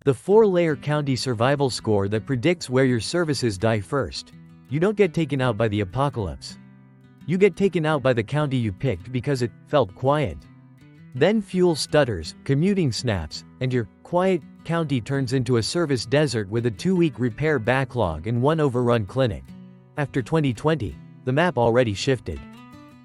The 4-layer county survival score that predicts where your services die first. You don't get taken out by the apocalypse. You get taken out by the county you picked because it felt quiet. Then fuel stutters, commuting snaps, and your quiet county turns into a service desert with a 2-week repair backlog and 1 overrun clinic. After 2020, the map already shifted.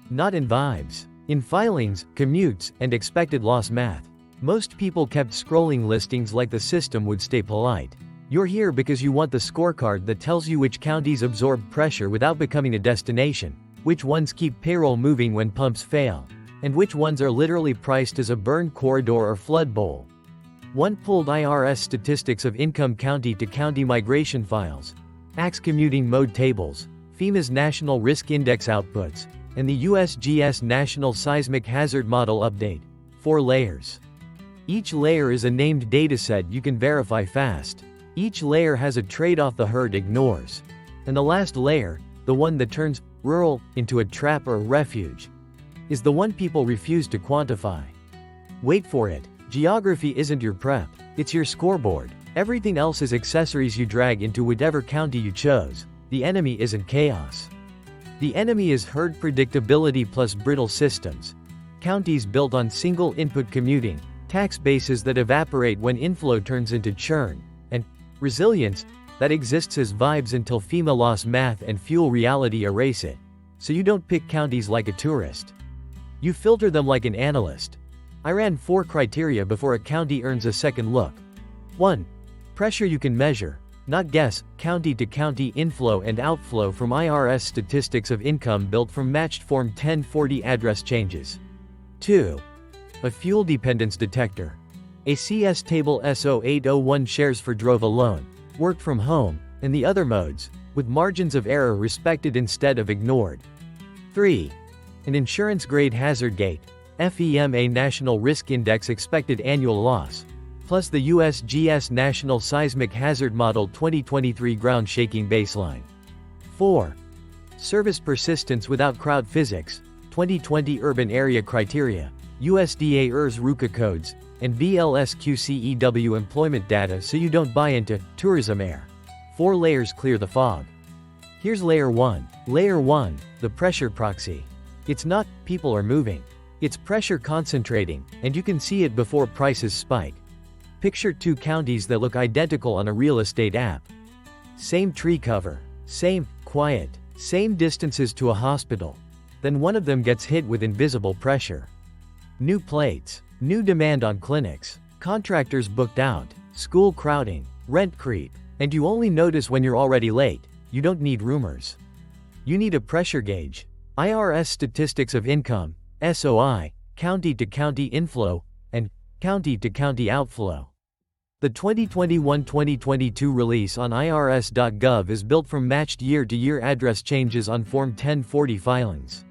Not in vibes. In filings, commutes, and expected loss math. Most people kept scrolling listings like the system would stay polite. You're here because you want the scorecard that tells you which counties absorb pressure without becoming a destination, which ones keep payroll moving when pumps fail, and which ones are literally priced as a burn corridor or flood bowl. One pulled IRS statistics of income county-to-county migration files, ACT's commuting mode tables, FEMA's National Risk Index outputs, and the USGS National Seismic Hazard Model update. 4 layers. Each layer is a named dataset you can verify fast. Each layer has a trade-off the herd ignores. And the last layer, the one that turns rural into a trap or refuge, is the one people refuse to quantify. Wait for it. Geography isn't your prep, it's your scoreboard. Everything else is accessories you drag into whatever county you chose. The enemy isn't chaos. The enemy is herd predictability plus brittle systems. Counties built on single input commuting, tax bases that evaporate when inflow turns into churn, and resilience that exists as vibes until FEMA loss math and fuel reality erase it. So you don't pick counties like a tourist. You filter them like an analyst. I ran 4 criteria before a county earns a second look. 1. Pressure you can measure, not guess, county-to-county inflow and outflow from IRS statistics of income built from matched Form 1040 address changes. 2. A fuel dependence detector. A CS table SO801 shares for drove alone, worked from home, and the other modes, with margins of error respected instead of ignored. 3. An insurance-grade hazard gate, FEMA National Risk Index expected annual loss, plus the USGS National Seismic Hazard Model 2023 ground shaking baseline. 4. Service persistence without crowd physics, 2020 urban area criteria, USDA ERS RUCA codes, and BLSQCEW employment data so you don't buy into tourism air. 4 layers clear the fog. Here's layer 1. Layer 1, the pressure proxy. It's not people are moving. It's pressure concentrating, and you can see it before prices spike. Picture 2 counties that look identical on a real estate app. Same tree cover, same quiet, same distances to a hospital. Then one of them gets hit with invisible pressure. New plates, new demand on clinics, contractors booked out, school crowding, rent creep, and you only notice when you're already late. You don't need rumors. You need a pressure gauge. IRS statistics of income, SOI, county-to-county inflow, and county-to-county outflow. The 2021-2022 release on IRS.gov is built from matched year-to-year address changes on Form 1040 filings.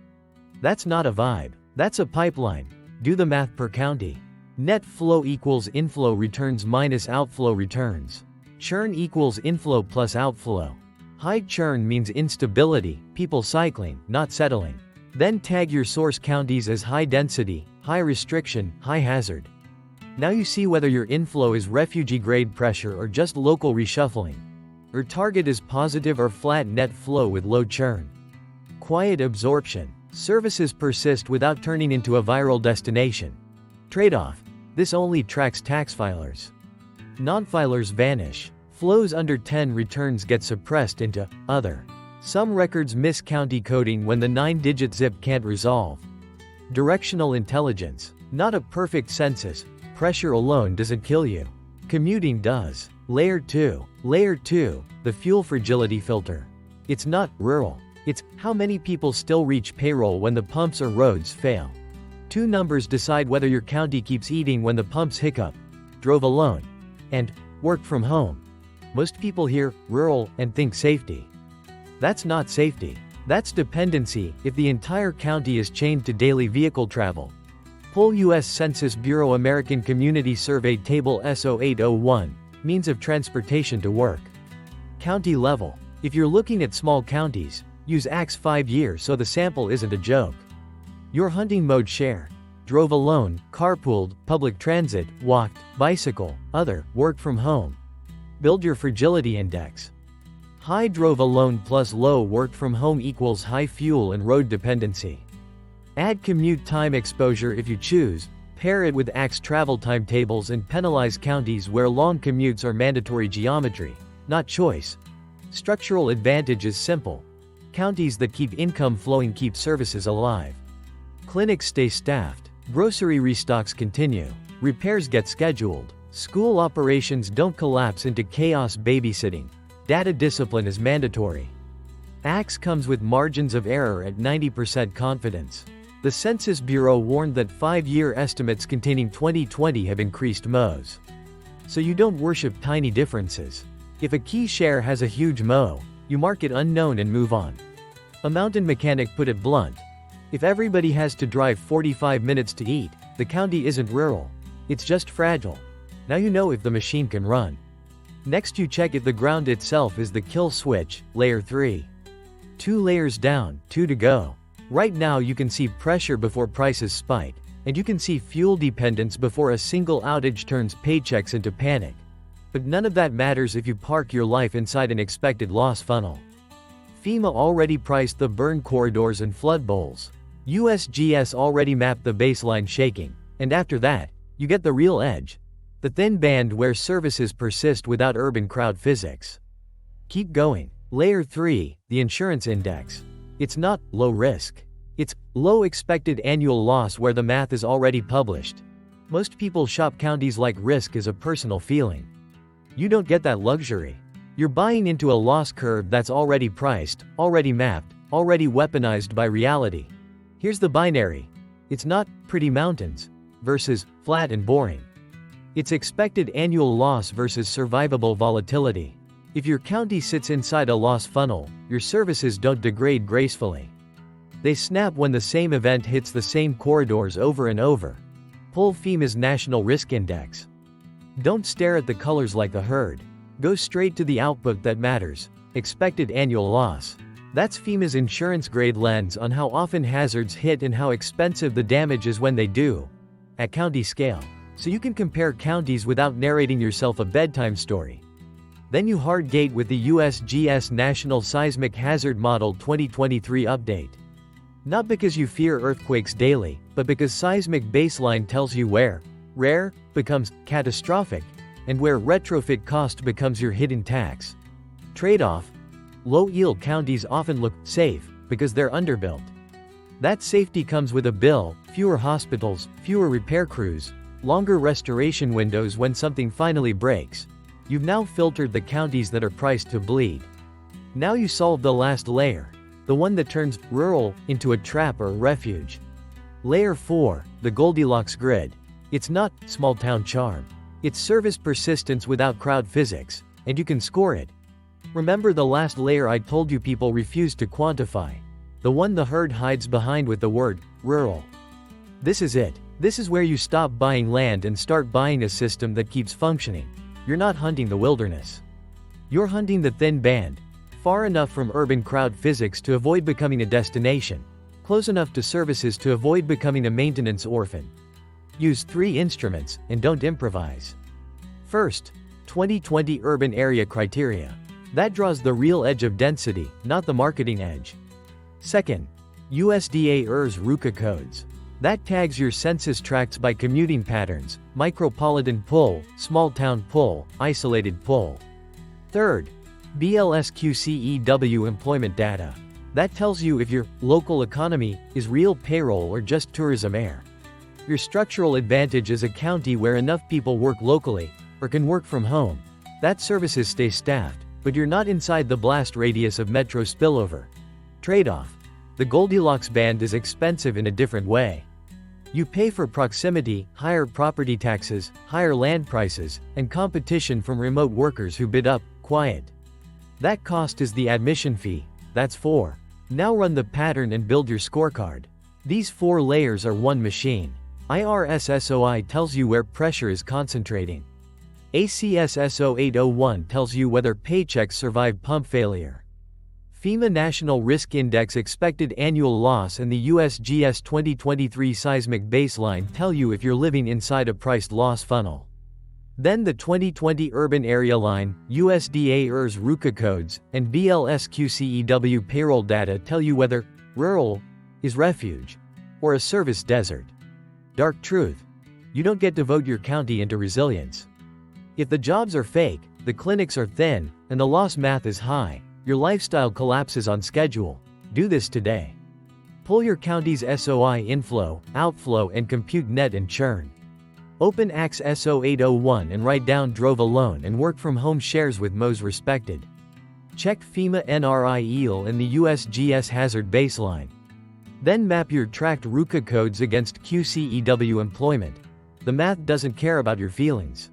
That's not a vibe, that's a pipeline. Do the math per county. Net flow equals inflow returns minus outflow returns. Churn equals inflow plus outflow. High churn means instability, people cycling, not settling. Then tag your source counties as high density, high restriction, high hazard. Now you see whether your inflow is refugee-grade pressure or just local reshuffling. Or target is positive or flat net flow with low churn. Quiet absorption. Services persist without turning into a viral destination. Trade-off. This only tracks tax filers. Non-filers vanish. Flows under 10 returns get suppressed into other. Some records miss county coding when the 9-digit zip can't resolve. Directional intelligence. Not a perfect census. Pressure alone doesn't kill you. Commuting does. Layer 2. Layer 2, the fuel fragility filter. It's not rural. It's how many people still reach payroll when the pumps or roads fail. 2 numbers decide whether your county keeps eating when the pumps hiccup. Drove alone. And worked from home. Most people hear rural and think safety. That's not safety. That's dependency if the entire county is chained to daily vehicle travel. Pull U.S. Census Bureau American Community Survey Table SO801, means of transportation to work. County level. If you're looking at small counties, use ACT's 5 years so the sample isn't a joke. Your hunting mode share. drove alone, carpooled, public transit, walked, bicycle, other, worked from home. Build your fragility index. High drove alone plus low worked from home equals high fuel and road dependency. Add commute time exposure if you choose, pair it with AX travel timetables and penalize counties where long commutes are mandatory geometry, not choice. Structural advantage is simple. Counties that keep income flowing keep services alive. Clinics stay staffed. Grocery restocks continue. Repairs get scheduled. School operations don't collapse into chaos babysitting. Data discipline is mandatory. AX comes with margins of error at 90% confidence. The Census Bureau warned that 5-year estimates containing 2020 have increased MOs. So you don't worship tiny differences. If a key share has a huge MO, you mark it unknown and move on. A mountain mechanic put it blunt. If everybody has to drive 45 minutes to eat, the county isn't rural. It's just fragile. Now you know if the machine can run. Next you check if the ground itself is the kill switch, layer 3. 2 layers down, 2 to go. Right now you can see pressure before prices spike, and you can see fuel dependence before a single outage turns paychecks into panic. But none of that matters if you park your life inside an expected loss funnel. FEMA already priced the burn corridors and flood bowls. USGS already mapped the baseline shaking, and after that, you get the real edge. The thin band where services persist without urban crowd physics. Keep going. Layer 3, the insurance index. It's not low risk. It's low expected annual loss where the math is already published. Most people shop counties like risk is a personal feeling. You don't get that luxury. You're buying into a loss curve that's already priced, already mapped, already weaponized by reality. Here's the binary. It's not pretty mountains versus flat and boring. It's expected annual loss versus survivable volatility. If your county sits inside a loss funnel, your services don't degrade gracefully. They snap when the same event hits the same corridors over and over. Pull FEMA's National Risk Index. Don't stare at the colors like the herd. Go straight to the output that matters, expected annual loss. That's FEMA's insurance grade lens on how often hazards hit and how expensive the damage is when they do. At county scale. So you can compare counties without narrating yourself a bedtime story. Then you hard gate with the USGS National Seismic Hazard Model 2023 update. Not because you fear earthquakes daily, but because seismic baseline tells you where rare becomes catastrophic, and where retrofit cost becomes your hidden tax. Trade-off: low-yield counties often look safe because they're underbuilt. That safety comes with a bill, fewer hospitals, fewer repair crews, longer restoration windows when something finally breaks. You've now filtered the counties that are priced to bleed. Now you solve the last layer, the one that turns rural into a trap or refuge. Layer 4, the Goldilocks grid. It's not small-town charm. It's service persistence without crowd physics, and you can score it. Remember the last layer I told you people refuse to quantify? The one the herd hides behind with the word rural. This is it. This is where you stop buying land and start buying a system that keeps functioning. You're not hunting the wilderness. You're hunting the thin band, far enough from urban crowd physics to avoid becoming a destination, close enough to services to avoid becoming a maintenance orphan. Use 3 instruments, and don't improvise. First, 2020 urban area criteria. That draws the real edge of density, not the marketing edge. Second, USDA ERS RUCA codes. That tags your census tracts by commuting patterns, micropolitan pull, small town pull, isolated pull. Third, BLSQCEW employment data. That tells you if your local economy is real payroll or just tourism air. Your structural advantage is a county where enough people work locally, or can work from home. That services stay staffed, but you're not inside the blast radius of metro spillover. Trade-off: the Goldilocks band is expensive in a different way. You pay for proximity, higher property taxes, higher land prices, and competition from remote workers who bid up, quiet. That cost is the admission fee. That's 4. Now run the pattern and build your scorecard. These 4 layers are one machine. IRSSOI tells you where pressure is concentrating. ACSSO 801 tells you whether paychecks survive pump failure. FEMA National Risk Index expected annual loss and the USGS 2023 seismic baseline tell you if you're living inside a priced loss funnel. Then the 2020 Urban Area Line, USDA ERS RUCA codes, and BLSQCEW payroll data tell you whether rural is refuge or a service desert. Dark truth: you don't get to vote your county into resilience. If the jobs are fake, the clinics are thin, and the loss math is high, your lifestyle collapses on schedule. Do this today. Pull your county's SOI inflow, outflow, and compute net and churn. Open AX SO801 and write down drove alone and work from home shares with Most Respected. Check FEMA NRI EEL and the USGS hazard baseline. Then map your tracked RUCA codes against QCEW employment. The math doesn't care about your feelings.